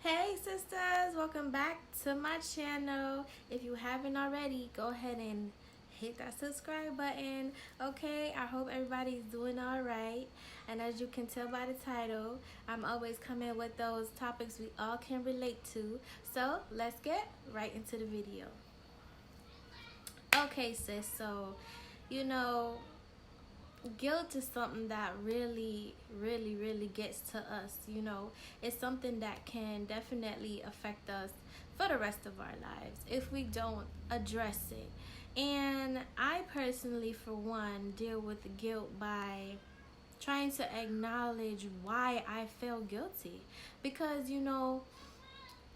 Hey sisters, welcome back to my channel. If you haven't already, go ahead and hit that subscribe button. Okay, I hope everybody's doing all right. And as you can tell by the title, I'm always coming with those topics we all can relate to. So let's get right into the video. Okay, sis, so guilt is something that really gets to us. It's something that can definitely affect us for the rest of our lives if we don't address it. And I personally, for one, deal with guilt by trying to acknowledge why I feel guilty, because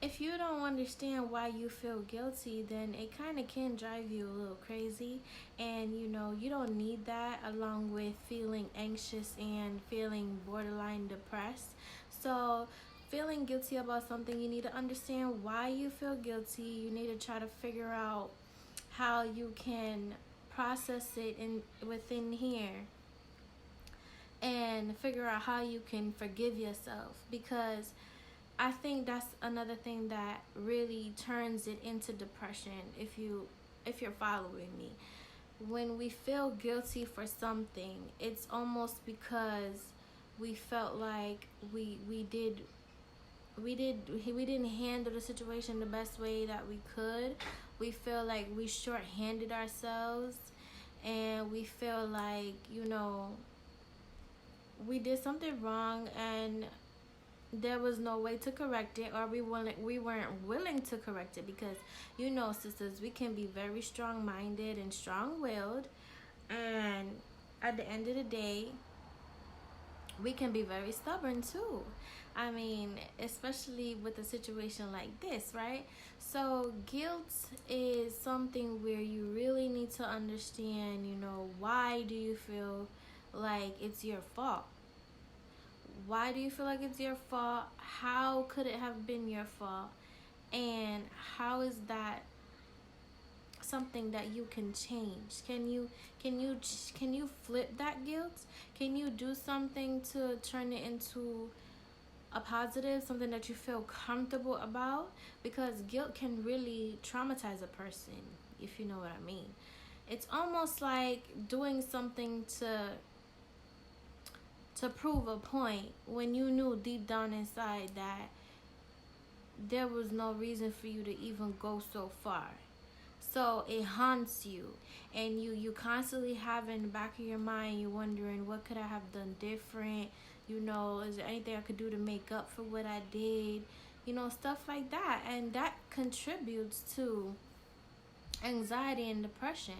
if you don't understand why you feel guilty, then it kind of can drive you a little crazy. And you don't need that, along with feeling anxious and feeling borderline depressed. So feeling guilty about something, you need to understand why you feel guilty. You need to try to figure out how you can process it within here, and figure out how you can forgive yourself, because I think that's another thing that really turns it into depression. If you're following me, when we feel guilty for something, it's almost because we felt like we didn't handle the situation the best way that we could. We feel like we shorthanded ourselves, and we feel like we did something wrong and there was no way to correct it, or we weren't willing to correct it, because sisters, we can be very strong-minded and strong-willed, and at the end of the day we can be very stubborn too. I mean, especially with a situation like this, right? So guilt is something where you really need to understand, why do you feel like it's your fault? Why do you feel like it's your fault? How could it have been your fault? And how is that something that you can change? Can you flip that guilt? Can you do something to turn it into a positive, something that you feel comfortable about? Because guilt can really traumatize a person, if you know what I mean. It's almost like doing something to prove a point when you knew deep down inside that there was no reason for you to even go so far. So it haunts you, and you constantly have in the back of your mind, you're wondering, what could I have done different? Is there anything I could do to make up for what I did? Stuff like that. And that contributes to anxiety and depression.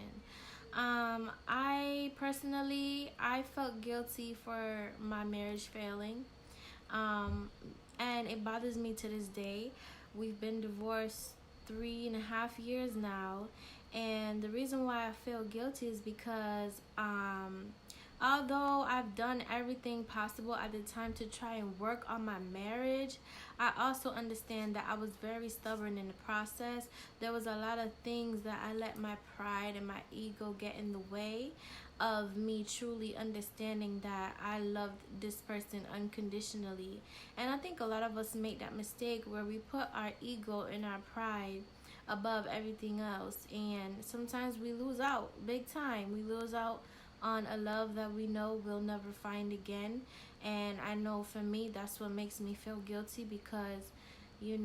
I personally, I felt guilty for my marriage failing, and it bothers me to this day. We've been divorced 3.5 years now, and the reason why I feel guilty is because although I've done everything possible at the time to try and work on my marriage, I also understand that I was very stubborn in the process. There was a lot of things that I let my pride and my ego get in the way of me truly understanding that I loved this person unconditionally. And I think a lot of us make that mistake where we put our ego and our pride above everything else, and sometimes we lose out big time. We lose out on a love that we know we'll never find again. And I know for me, that's what makes me feel guilty, because we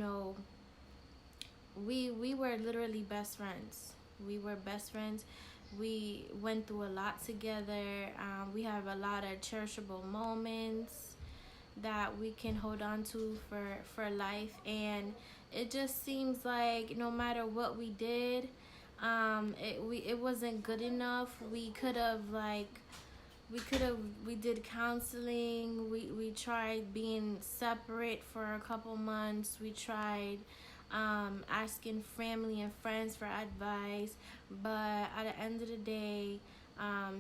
were literally best friends. We were best friends. We went through a lot together. We have a lot of cherishable moments that we can hold on to for life. And it just seems like no matter what we did, it wasn't good enough. We did counseling. We tried being separate for a couple months. We tried asking family and friends for advice, but at the end of the day,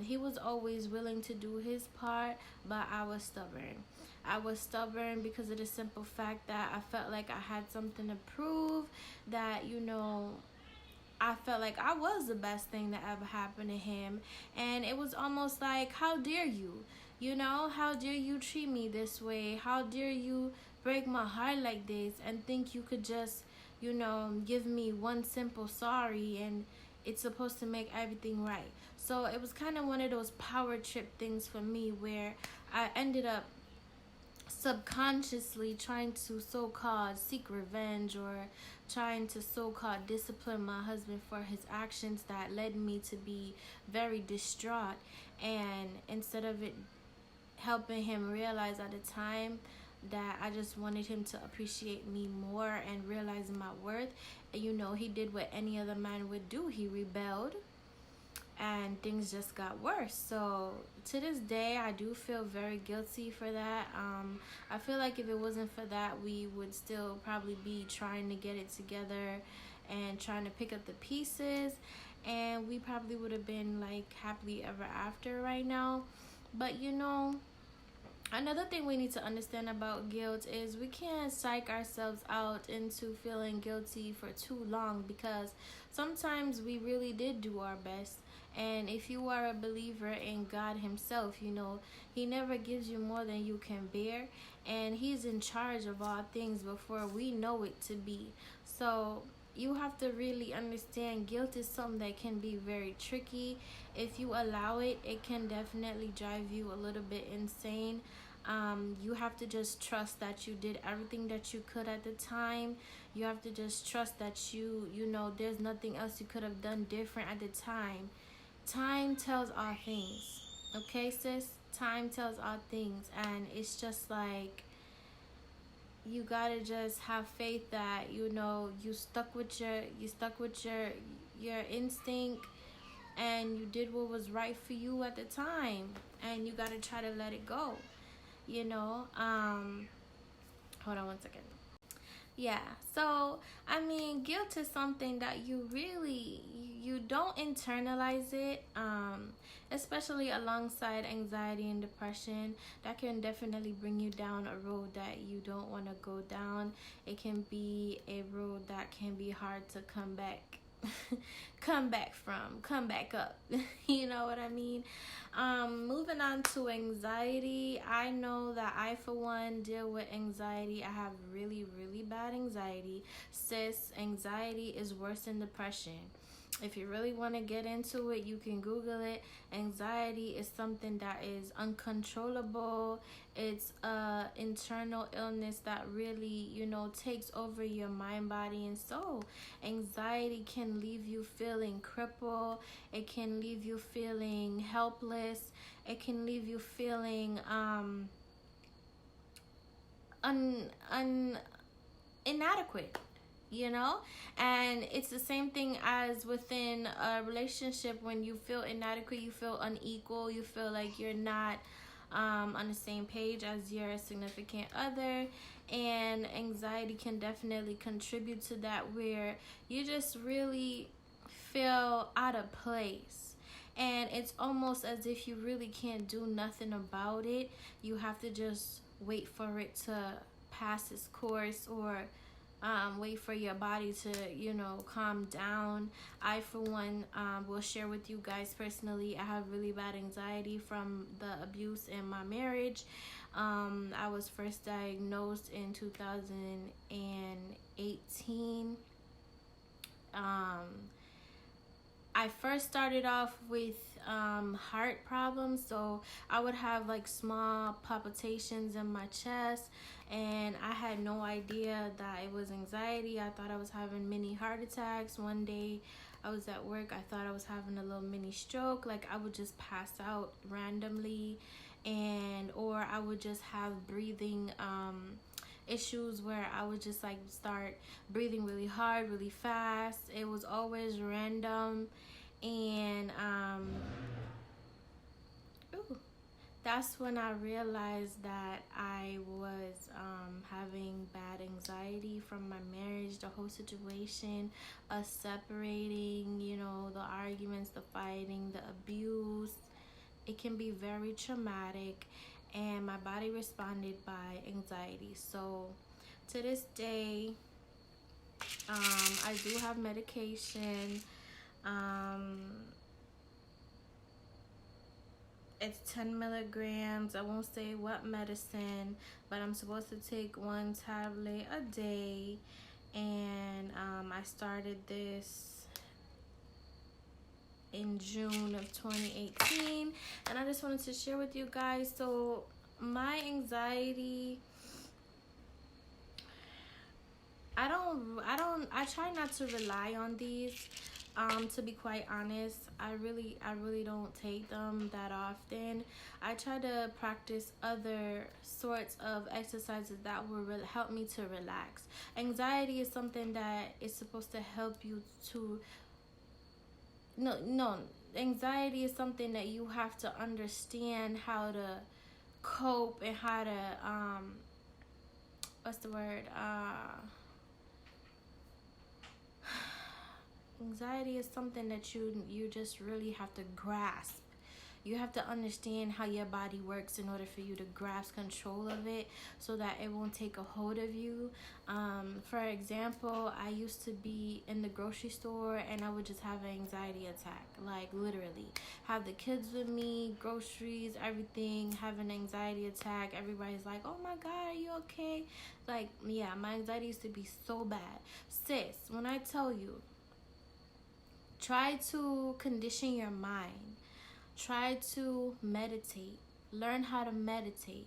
he was always willing to do his part, but I was stubborn. I was stubborn because of the simple fact that I felt like I had something to prove, that I felt like I was the best thing that ever happened to him. And it was almost like, how dare you? How dare you treat me this way? How dare you break my heart like this and think you could just, give me one simple sorry and it's supposed to make everything right. So it was kind of one of those power trip things for me where I ended up subconsciously trying to so-called seek revenge, or trying to so-called discipline my husband for his actions that led me to be very distraught. And instead of it helping him realize at the time that I just wanted him to appreciate me more and realize my worth, he did what any other man would do. He rebelled and things just got worse. So to this day, I do feel very guilty for that. I feel like if it wasn't for that, we would still probably be trying to get it together and trying to pick up the pieces, and we probably would have been like happily ever after right now. But another thing we need to understand about guilt is we can't psych ourselves out into feeling guilty for too long, because sometimes we really did do our best. And if you are a believer in God himself, he never gives you more than you can bear. And he's in charge of all things before we know it to be. So you have to really understand guilt is something that can be very tricky. If you allow it, it can definitely drive you a little bit insane. You have to just trust that you did everything that you could at the time. You have to just trust that there's nothing else you could have done different at the time. Time tells all things. Okay, sis? Time tells all things. And it's just like, you gotta just have faith that you stuck with your instinct, and you did what was right for you at the time, and you gotta try to let it go. Hold on one second. Yeah, so guilt is something that you don't internalize it, especially alongside anxiety and depression. That can definitely bring you down a road that you don't want to go down. It can be a road that can be hard to come back up. You know what I mean? Moving on to anxiety. I know that I, for one, deal with anxiety. I have really, really bad anxiety. Sis, anxiety is worse than depression. If you really want to get into it, you can Google it. Anxiety is something that is uncontrollable. It's an internal illness that really, takes over your mind, body, and soul. Anxiety can leave you feeling crippled. It can leave you feeling helpless. It can leave you feeling inadequate. And it's the same thing as within a relationship. When you feel inadequate, you feel unequal, you feel like you're not on the same page as your significant other. And anxiety can definitely contribute to that, where you just really feel out of place, and it's almost as if you really can't do nothing about it. You have to just wait for it to pass its course, or wait for your body to calm down. I, for one, will share with you guys personally, I have really bad anxiety from the abuse in my marriage. I was first diagnosed in 2018. I first started off with heart problems, so I would have like small palpitations in my chest, and I had no idea that it was anxiety. I thought I was having mini heart attacks. One day I was at work, I thought I was having a little mini stroke. Like, I would just pass out randomly, or I would just have breathing issues where I would just like start breathing really hard, really fast. It was always random. And that's when I realized that I was having bad anxiety from my marriage, the whole situation, us separating, the arguments, the fighting, the abuse. It can be very traumatic, and my body responded by anxiety. So to this day, I do have medication. It's 10 milligrams. I won't say what medicine, but I'm supposed to take 1 tablet a day. And I started this in June of 2018, and I just wanted to share with you guys. So my anxiety, I try not to rely on these. To be quite honest, I really don't take them that often. I try to practice other sorts of exercises that will help me to relax. Anxiety is something that is supposed to help you to, no, anxiety is something that you have to understand how to cope and how to what's the word, anxiety is something that you just really have to grasp. You have to understand how your body works in order for you to grasp control of it so that it won't take a hold of you. For example, I used to be in the grocery store and I would just have an anxiety attack. Like literally. Have the kids with me, groceries, everything, have an anxiety attack. Everybody's like, oh my God, are you okay? Like, yeah, my anxiety used to be so bad. Sis, when I tell you, try to condition your mind. Try to meditate. Learn how to meditate.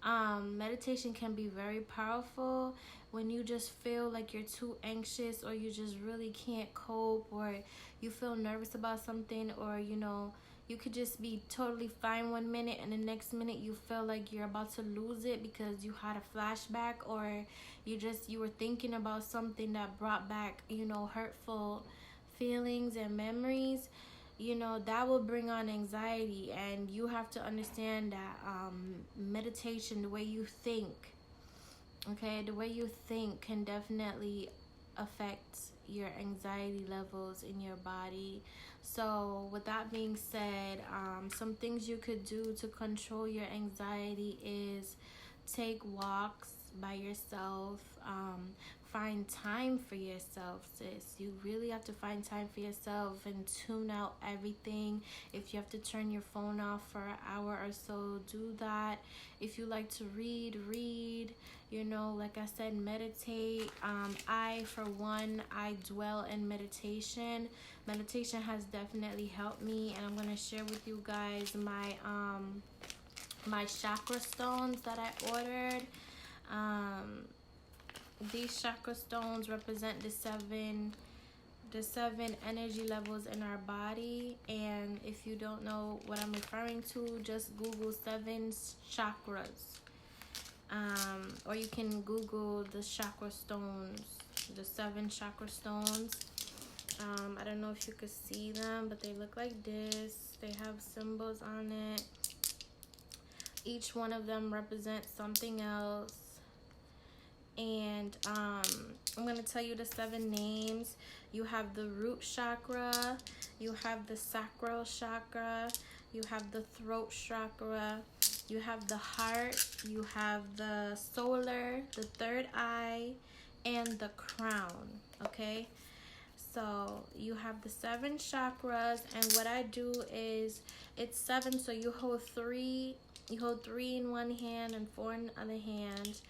Meditation can be very powerful when you just feel like you're too anxious or you just really can't cope or you feel nervous about something, or you could just be totally fine 1 minute and the next minute you feel like you're about to lose it because you had a flashback, or you were thinking about something that brought back hurtful feelings and memories. That will bring on anxiety, and you have to understand that meditation, the way you think, the way you think can definitely affect your anxiety levels in your body. So with that being said, some things you could do to control your anxiety is take walks by yourself. Find time for yourself, sis. You really have to find time for yourself and tune out everything. If you have to turn your phone off for an hour or so, do that. If you like to read, like I said, meditate. For one, I dwell in meditation. Meditation has definitely helped me, and I'm going to share with you guys my chakra stones that I ordered. These chakra stones represent the seven energy levels in our body, and if you don't know what I'm referring to, just Google 7 chakras, or you can Google the chakra stones, the 7 chakra stones. I don't know if you could see them, but they look like this. They have symbols on it. Each one of them represents something else. And I'm going to tell you the 7 names. You have the root chakra, you have the sacral chakra, you have the throat chakra, you have the heart, you have the solar, the third eye, and the crown. Okay, so you have the 7 chakras, and what I do is it's 7, so you hold 3 in one hand and 4 in the other hand.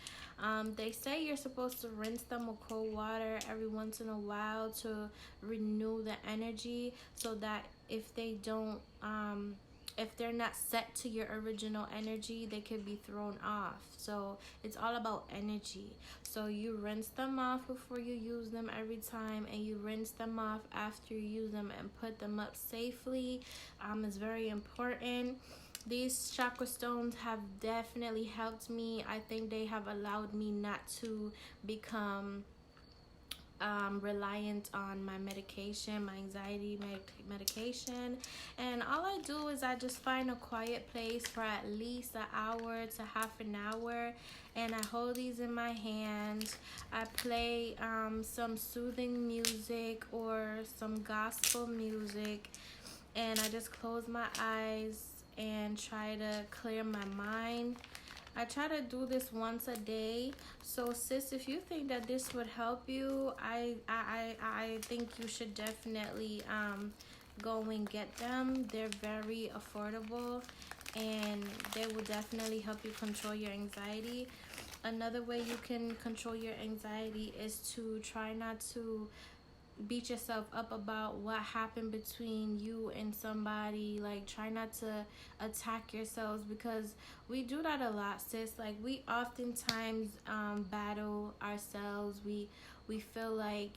They say you're supposed to rinse them with cold water every once in a while to renew the energy, so that if they don't, if they're not set to your original energy, they could be thrown off. So it's all about energy. So you rinse them off before you use them every time, and you rinse them off after you use them and put them up safely. It's very important. These chakra stones have definitely helped me. I think they have allowed me not to become reliant on my medication, my anxiety medication. And all I do is I just find a quiet place for at least an hour to half an hour, and I hold these in my hands. I play some soothing music or some gospel music, and I just close my eyes and try to clear my mind. I try to do this once a day. So sis, if you think that this would help you, I think you should definitely go and get them. They're very affordable, and they will definitely help you control your anxiety. Another way you can control your anxiety is to try not to beat yourself up about what happened between you and somebody. Like, try not to attack yourselves, because we do that a lot, sis. Like, we oftentimes battle ourselves. We feel like,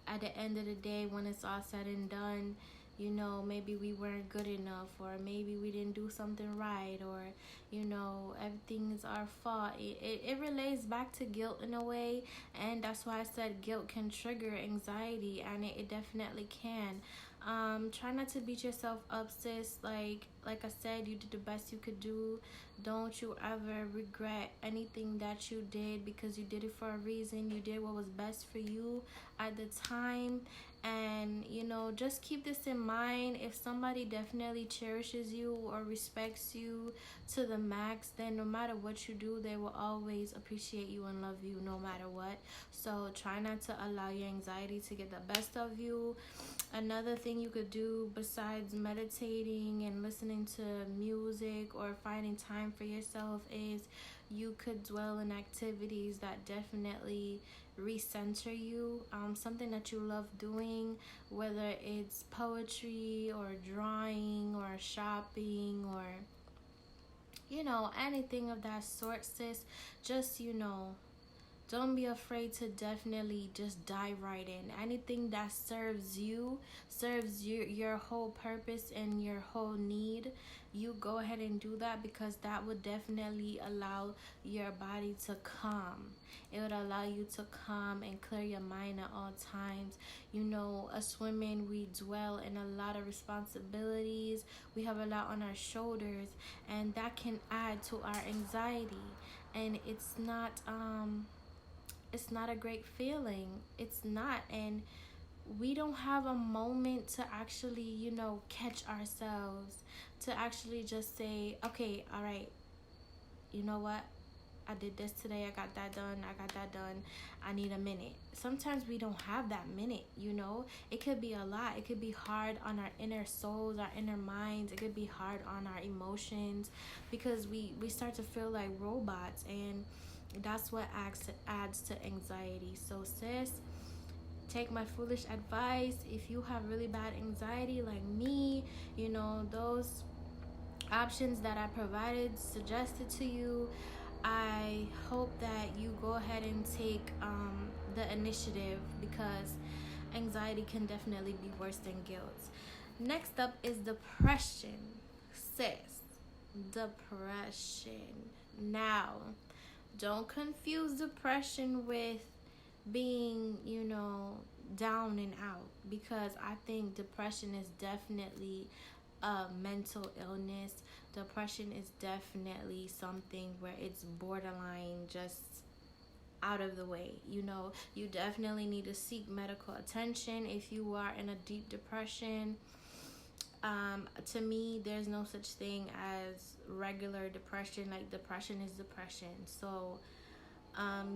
at the end of the day, when it's all said and done, maybe we weren't good enough, or maybe we didn't do something right, or everything is our fault. It relates back to guilt in a way, and that's why I said guilt can trigger anxiety, and it definitely can. Try not to beat yourself up, sis. Like I said, you did the best you could do. Don't you ever regret anything that you did, because you did it for a reason. You did what was best for you at the time. And just keep this in mind: if somebody definitely cherishes you or respects you to the max, then no matter what you do, they will always appreciate you and love you no matter what. So try not to allow your anxiety to get the best of you. Another thing you could do besides meditating and listening to music or finding time for yourself is you could dwell in activities that definitely recenter you. Something that you love doing, whether it's poetry or drawing or shopping or anything of that sort, sis. Just don't be afraid to definitely just dive right in. Anything that serves your whole purpose and your whole need, you go ahead and do that, because that would definitely allow your body to calm. It would allow you to calm and clear your mind at all times. Us women, we dwell in a lot of responsibilities. We have a lot on our shoulders, and that can add to our anxiety. And it's not a great feeling. It's not. And we don't have a moment to actually, catch ourselves, to actually just say, okay, all right, you know what? I did this today. I got that done. I need a minute. Sometimes we don't have that minute, It could be a lot. It could be hard on our inner souls, our inner minds. It could be hard on our emotions, because we start to feel like robots, and that's what adds to anxiety. So, sis, take my foolish advice. If you have really bad anxiety like me, those options that I suggested to you, I hope that you go ahead and take the initiative, because anxiety can definitely be worse than guilt. Next up is depression, sis. Depression. Now, don't confuse depression with being, down and out, because I think depression is definitely a mental illness. Depression is definitely something where it's borderline just out of the way. You definitely need to seek medical attention if you are in a deep depression. To me, there's no such thing as regular depression. Like, depression is depression. So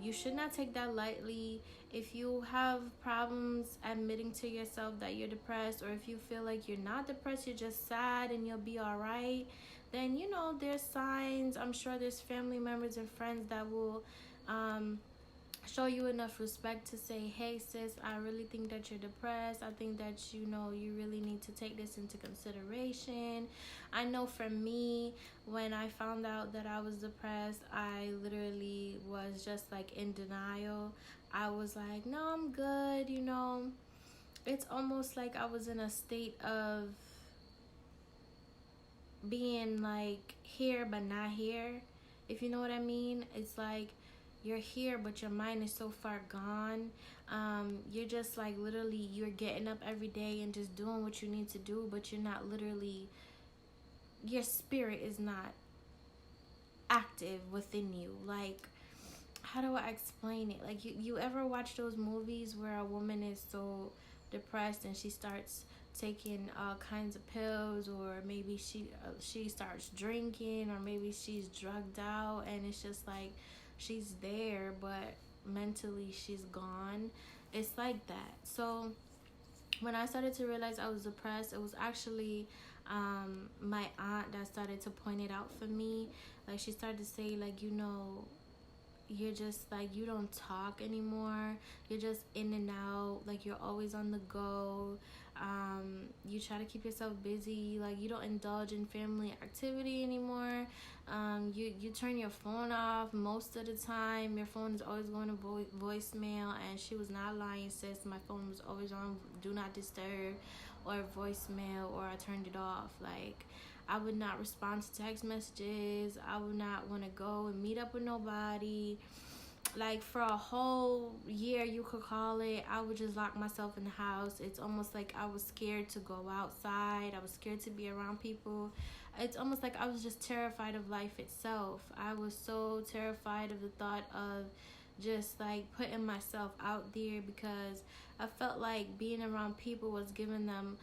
you should not take that lightly. If you have problems admitting to yourself that you're depressed, or if you feel like you're not depressed, you're just sad and you'll be all right, then there's signs. I'm sure there's family members and friends that will show you enough respect to say, hey sis, I really think that you're depressed. I think that you really need to take this into consideration. I know for me, when I found out that I was depressed, I literally was just like in denial. I was like, no, I'm good. It's almost like I was in a state of being like here but not here, if you know what I mean. It's like you're here but your mind is so far gone. You're just like, literally, you're getting up every day and just doing what you need to do, but you're not literally, your spirit is not active within you. Like, how do I explain it? Like, you ever watch those movies where a woman is so depressed and she starts taking all kinds of pills, or maybe she starts drinking, or maybe she's drugged out, and it's just like she's there but mentally she's gone. It's like that. So when I started to realize I was depressed, it was actually my aunt that started to point it out for me. Like, she started to say, like, you're just like, you don't talk anymore, you're just in and out, like you're always on the go. You try to keep yourself busy, like you don't indulge in family activity anymore. You turn your phone off most of the time. Your phone is always going to voicemail. And she was not lying, sis. My phone was always on do not disturb or voicemail, or I turned it off. Like, I would not respond to text messages. I would not want to go and meet up with nobody. Like, for a whole year, you could call it, I would just lock myself in the house. It's almost like I was scared to go outside. I was scared to be around people. It's almost like I was just terrified of life itself. I was so terrified of the thought of just like putting myself out there, because I felt like being around people was giving them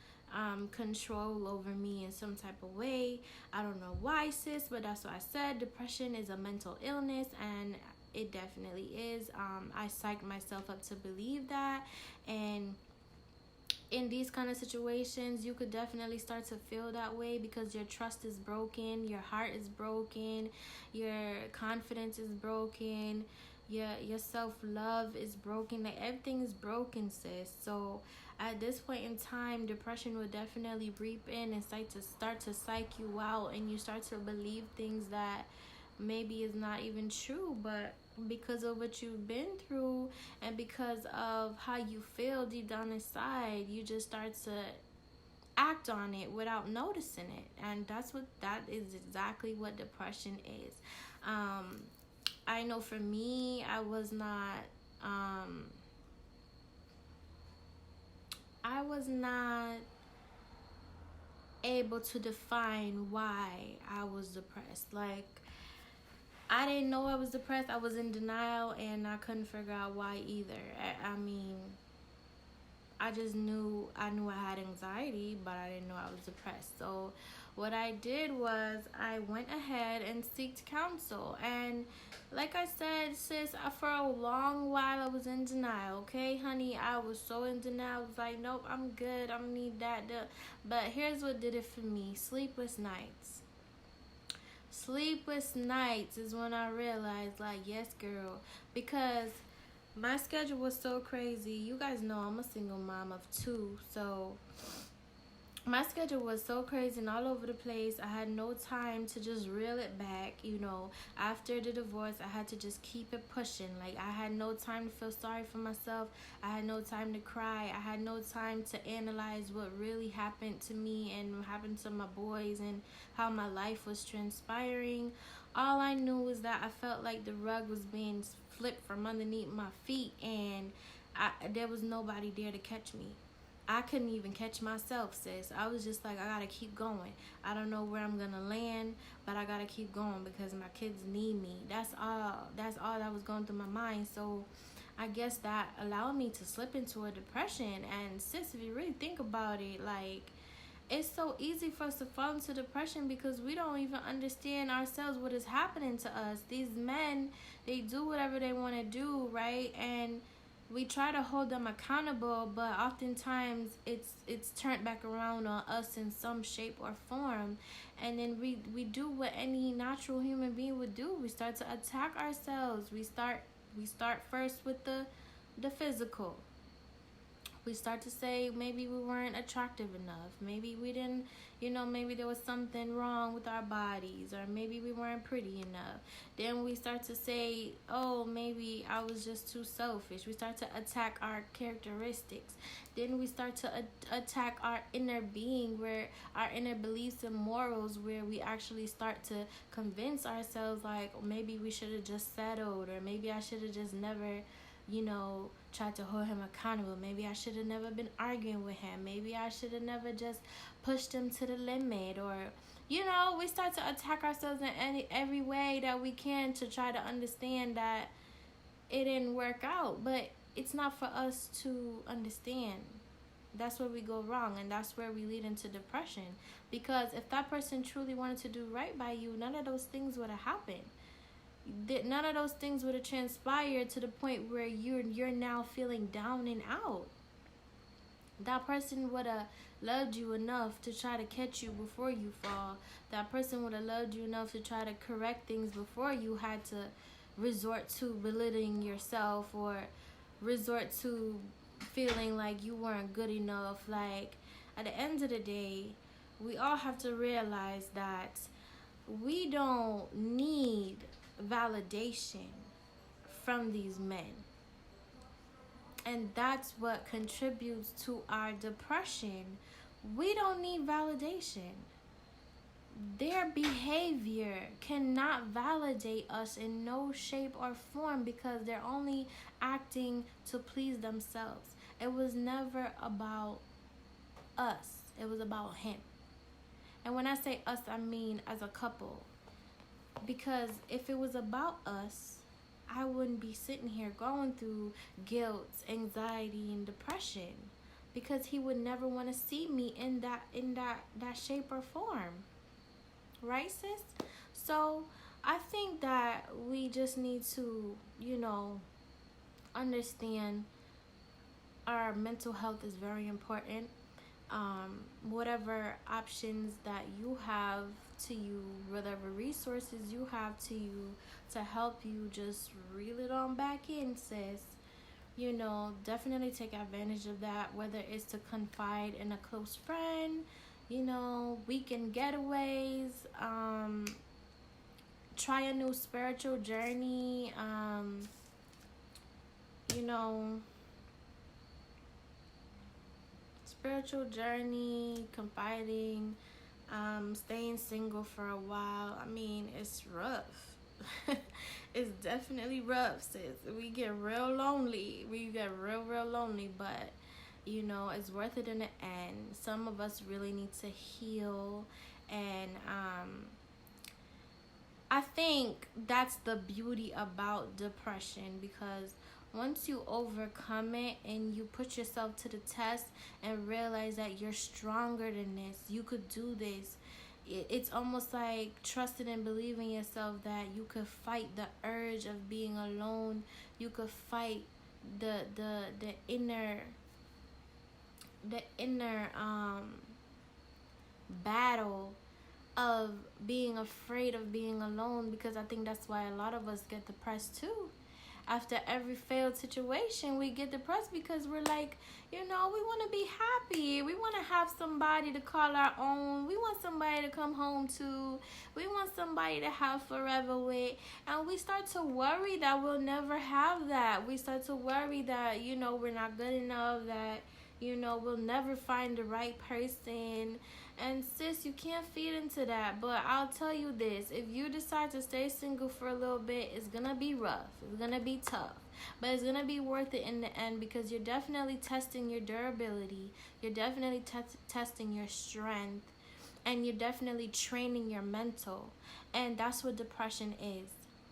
control over me in some type of way. I don't know why, sis, but that's what I said. Depression is a mental illness, and it definitely is. I psyched myself up to believe that. And in these kind of situations, you could definitely start to feel that way, because your trust is broken, your heart is broken, your confidence is broken, your self-love is broken. Like, everything is broken, sis. So at this point in time, depression will definitely reap in and start to psych you out, and you start to believe things that maybe is not even true, but because of what you've been through and because of how you feel deep down inside, you just start to act on it without noticing it. And that is exactly what depression is. I know for me, I was not able to define why I was depressed. Like, I didn't know I was depressed. I was in denial, and I couldn't figure out why either. I mean, I just knew I had anxiety, but I didn't know I was depressed. So what I did was I went ahead and sought counsel. And like I said, sis, for a long while I was in denial. Okay, honey, I was so in denial. I was like, nope, I'm good. I don't need that. But here's what did it for me: sleepless nights. Sleepless nights is when I realized, like, yes, girl, because my schedule was so crazy. You guys know I'm a single mom of 2, so my schedule was so crazy and all over the place. I had no time to just reel it back. After the divorce, I had to just keep it pushing. Like, I had no time to feel sorry for myself. I had no time to cry. I had no time to analyze what really happened to me and happened to my boys and how my life was transpiring. All I knew was that I felt like the rug was being flipped from underneath my feet, and there was nobody there to catch me. I couldn't even catch myself, sis. I was just like, I gotta keep going. I don't know where I'm gonna land, but I gotta keep going because my kids need me. That's all that was going through my mind. So I guess that allowed me to slip into a depression. And sis, if you really think about it, like, it's so easy for us to fall into depression because we don't even understand ourselves what is happening to us. These men, they do whatever they want to do, right? And we try to hold them accountable, but oftentimes it's turned back around on us in some shape or form. And then we do what any natural human being would do. We start to attack ourselves. We start first with the physical. We start to say maybe we weren't attractive enough. Maybe we didn't, maybe there was something wrong with our bodies, or maybe we weren't pretty enough. Then we start to say, oh, maybe I was just too selfish. We start to attack our characteristics. Then we start to attack our inner being, where our inner beliefs and morals, where we actually start to convince ourselves like, maybe we should have just settled, or maybe I should have just never tried to hold him accountable. Maybe I should have never been arguing with him. Maybe I should have never just pushed him to the limit. Or, we start to attack ourselves in every way that we can to try to understand that it didn't work out. But it's not for us to understand. That's where we go wrong, and that's where we lead into depression. Because if that person truly wanted to do right by you, none of those things would have happened. None of those things would have transpired to the point where you're now feeling down and out. That person would have loved you enough to try to catch you before you fall. That person would have loved you enough to try to correct things before you had to resort to belittling yourself or resort to feeling like you weren't good enough. Like, at the end of the day, we all have to realize that we don't need validation from these men. And that's what contributes to our depression. We don't need validation. Their behavior cannot validate us in no shape or form because they're only acting to please themselves. It was never about us, it was about him. And when I say us, I mean as a couple. Because if it was about us, I wouldn't be sitting here going through guilt, anxiety, and depression, because he would never want to see me in that shape or form. Right, sis? So I think that we just need to, understand our mental health is very important. Whatever options that you have to you, whatever resources you have to you to help you, just reel it on back in, sis. Definitely take advantage of that, whether it's to confide in a close friend, weekend getaways, try a new spiritual journey, spiritual journey, confiding, staying single for a while. I mean, it's rough. It's definitely rough, sis. We get real lonely. We get real lonely, but it's worth it in the end. Some of us really need to heal, and I think that's the beauty about depression, because once you overcome it and you put yourself to the test and realize that you're stronger than this, you could do this. It's almost like trusting and believing yourself that you could fight the urge of being alone. You could fight the inner battle of being afraid of being alone, because I think that's why a lot of us get depressed too. After every failed situation, we get depressed because we're like, we want to be happy. We want to have somebody to call our own. We want somebody to come home to. We want somebody to have forever with. And we start to worry that we'll never have that. We start to worry that, we're not good enough, that, we'll never find the right person. And sis, you can't feed into that. But I'll tell you this, if you decide to stay single for a little bit, it's gonna be rough, it's gonna be tough, but it's gonna be worth it in the end, because you're definitely testing your durability, you're definitely testing your strength, and you're definitely training your mental. And that's what depression is,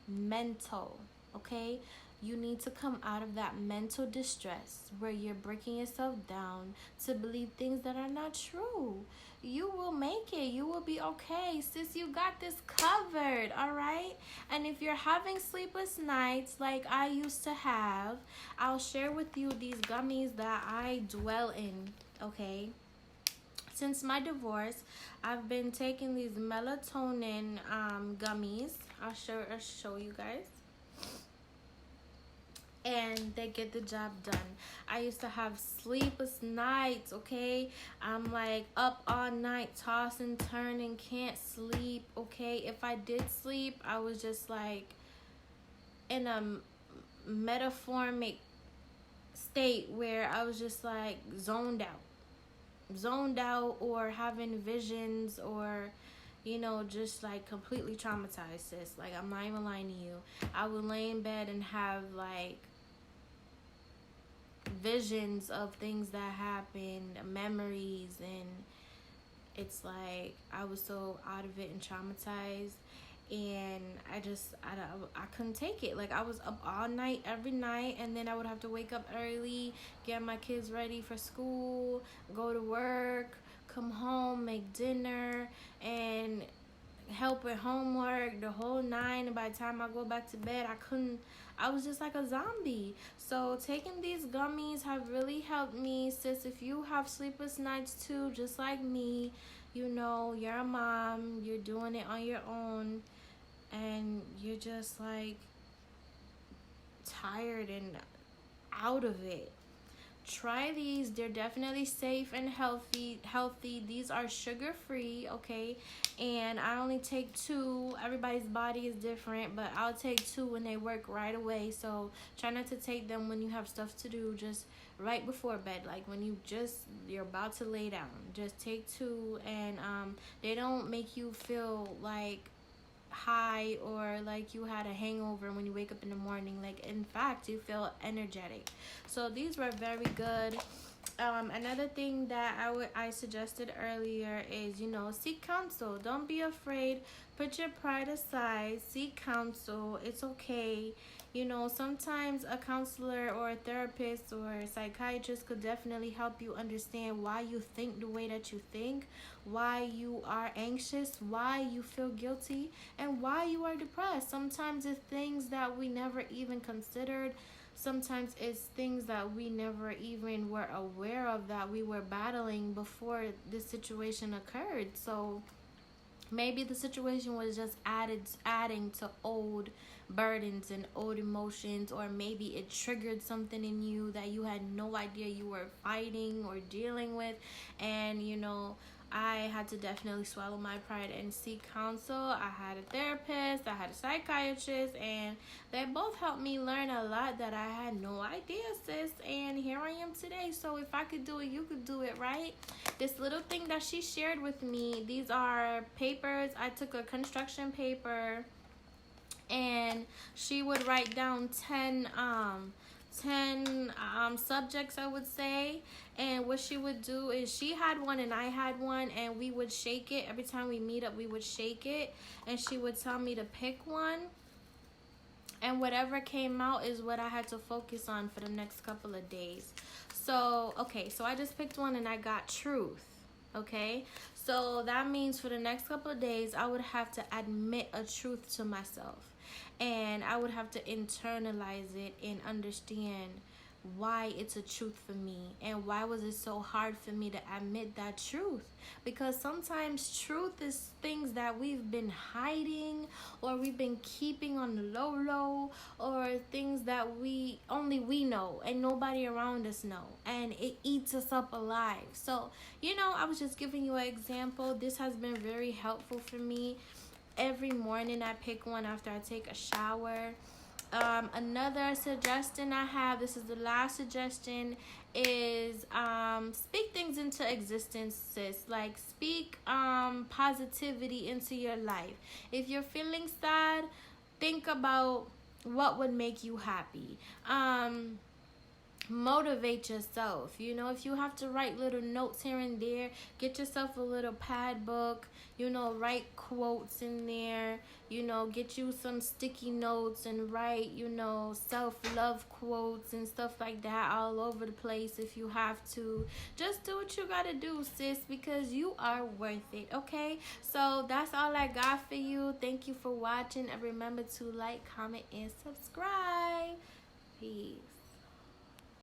mental. Okay, you need to come out of that mental distress where you're breaking yourself down to believe things that are not true. You will make it. You will be okay. Sis, you got this covered, all right? And if you're having sleepless nights like I used to have, I'll share with you these gummies that I dwell in, okay? Since my divorce, I've been taking these melatonin gummies. I'll show you guys. And they get the job done. I used to have sleepless nights, okay? I'm like up all night, tossing, turning, can't sleep, okay? If I did sleep, I was just like in a metaphoric state where I was just like zoned out, or having visions, or just like completely traumatized, sis. Like, I'm not even lying to you. I would lay in bed and have like visions of things that happened, memories, and it's like I was so out of it and traumatized, and I couldn't take it. Like, I was up all night every night, and then I would have to wake up early, get my kids ready for school, go to work, come home, make dinner, and help with homework, the whole nine. And by the time I go back to bed, I was just like a zombie. So taking these gummies have really helped me, sis. If you have sleepless nights too, just like me, you know, you're a mom, you're doing it on your own, and you're just like tired and out of it. Try these. They're definitely safe and healthy. These are sugar free, okay? And I only take two. Everybody's body is different, but I'll take two when they work right away. So try not to take them when you have stuff to do, just right before bed, like when you're about to lay down. Just take two. And they don't make you feel like high or like you had a hangover when you wake up in the morning. Like, in fact, you feel energetic. So these were very good. Another thing that I suggested earlier is, you know, seek counsel. Don't be afraid. Put your pride aside. Seek counsel. It's okay. You know, sometimes a counselor or a therapist or a psychiatrist could definitely help you understand why you think the way that you think, why you are anxious, why you feel guilty, and why you are depressed. Sometimes it's things that we never even considered. Sometimes it's things that we never even were aware of that we were battling before this situation occurred. So maybe the situation was just adding to old burdens and old emotions, or maybe it triggered something in you that you had no idea you were fighting or dealing with. And you know, I had to definitely swallow my pride and seek counsel. I had a therapist, I had a psychiatrist, and they both helped me learn a lot that I had no idea, sis. And here I am today. So if I could do it, you could do it, right? This little thing that she shared with me, these are papers. I took a construction paper, and she would write down 10 subjects, I would say. And what she would do is, she had one and I had one, and we would shake it. Every time we meet up, we would shake it, and she would tell me to pick one, and whatever came out is what I had to focus on for the next couple of days. So okay, so I just picked one and I got truth. Okay, so that means for the next couple of days I would have to admit a truth to myself, and I would have to internalize it and understand why it's a truth for me, and why was it so hard for me to admit that truth. Because sometimes truth is things that we've been hiding, or we've been keeping on the low, or things that only we know and nobody around us know, and it eats us up alive. So, you know, I was just giving you an example. This has been very helpful for me. Every morning I pick one after I take a shower. Another suggestion I have, this is the last suggestion, is speak things into existence, sis. Like, speak positivity into your life. If you're feeling sad, think about what would make you happy. Motivate yourself. You know, if you have to write little notes here and there, get yourself a little pad book. You know, write quotes in there. You know, get you some sticky notes and write, you know, self-love quotes and stuff like that all over the place if you have to. Just do what you gotta do, sis, because you are worth it, okay? So that's all I got for you. Thank you for watching, and remember to like, comment, and subscribe. Peace.